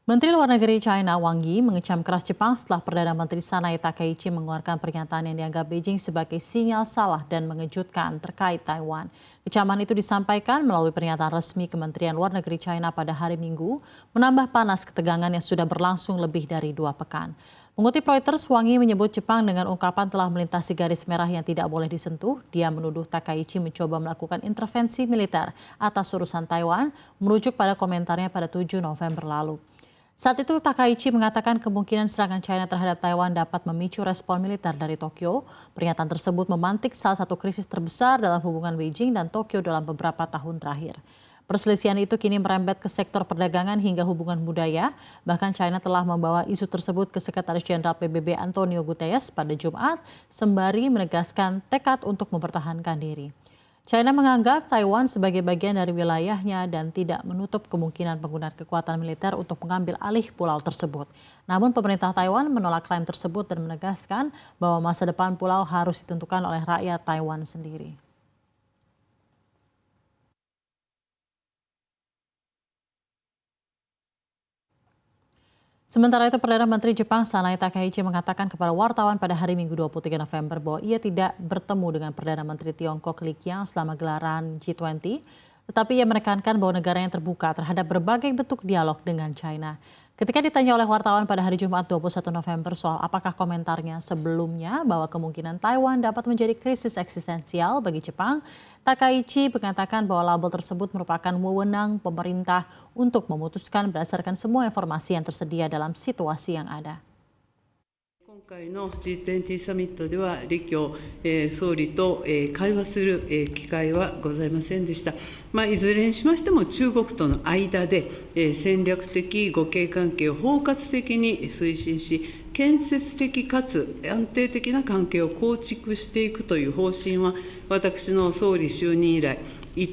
Menteri Luar Negeri China Wang Yi mengecam keras Jepang setelah Perdana Menteri Sanae Takaichi mengeluarkan pernyataan yang dianggap Beijing sebagai sinyal salah dan mengejutkan terkait Taiwan. Kecaman itu disampaikan melalui pernyataan resmi Kementerian Luar Negeri China pada hari Minggu, menambah panas ketegangan yang sudah berlangsung lebih dari 2 pekan. Mengutip Reuters, Wang Yi menyebut Jepang dengan ungkapan telah melintasi garis merah yang tidak boleh disentuh. Dia menuduh Takaichi mencoba melakukan intervensi militer atas urusan Taiwan, merujuk pada komentarnya pada 7 November lalu. Saat itu Takaichi mengatakan kemungkinan serangan China terhadap Taiwan dapat memicu respon militer dari Tokyo. Pernyataan tersebut memantik salah satu krisis terbesar dalam hubungan Beijing dan Tokyo dalam beberapa tahun terakhir. Perselisihan itu kini merembet ke sektor perdagangan hingga hubungan budaya. Bahkan China telah membawa isu tersebut ke Sekretaris Jenderal PBB Antonio Guterres pada Jumat, sembari menegaskan tekad untuk mempertahankan diri. China menganggap Taiwan sebagai bagian dari wilayahnya dan tidak menutup kemungkinan penggunaan kekuatan militer untuk mengambil alih pulau tersebut. Namun pemerintah Taiwan menolak klaim tersebut dan menegaskan bahwa masa depan pulau harus ditentukan oleh rakyat Taiwan sendiri. Sementara itu, Perdana Menteri Jepang Sanae Takaichi mengatakan kepada wartawan pada hari Minggu 23 November bahwa ia tidak bertemu dengan Perdana Menteri Tiongkok Li Qiang selama gelaran G20, tetapi ia menekankan bahwa negaranya terbuka terhadap berbagai bentuk dialog dengan China. Ketika ditanya oleh wartawan pada hari Jumat 21 November soal apakah komentarnya sebelumnya bahwa kemungkinan Taiwan dapat menjadi krisis eksistensial bagi Jepang, Takaichi mengatakan bahwa label tersebut merupakan wewenang pemerintah untuk memutuskan berdasarkan semua informasi yang tersedia dalam situasi yang ada. 今回の G20 サミットでは、李強総理と会話する機会はございませんでした。いずれにしましても、中国との間で戦略的互恵関係を包括的に推進し、建設的かつ安定的な関係を構築していくという方針は、私の総理就任以来、一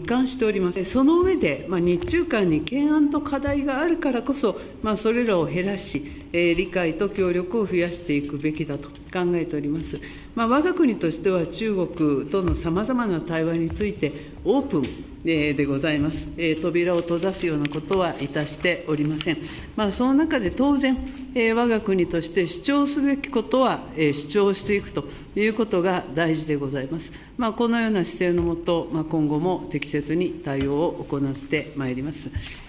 貫しております。その上で、日中間に懸案と課題があるからこそ、それらを減らし、理解と協力を増やしていくべきだと考えております。我が国としては、中国とのさまざまな対話について、オープンでございます。扉を閉ざすようなことはいたしておりません。その中で当然、我が国として主張すべきことは主張していくということが大事でございます。このような姿勢のもと、今後も適切に対応を行ってまいります。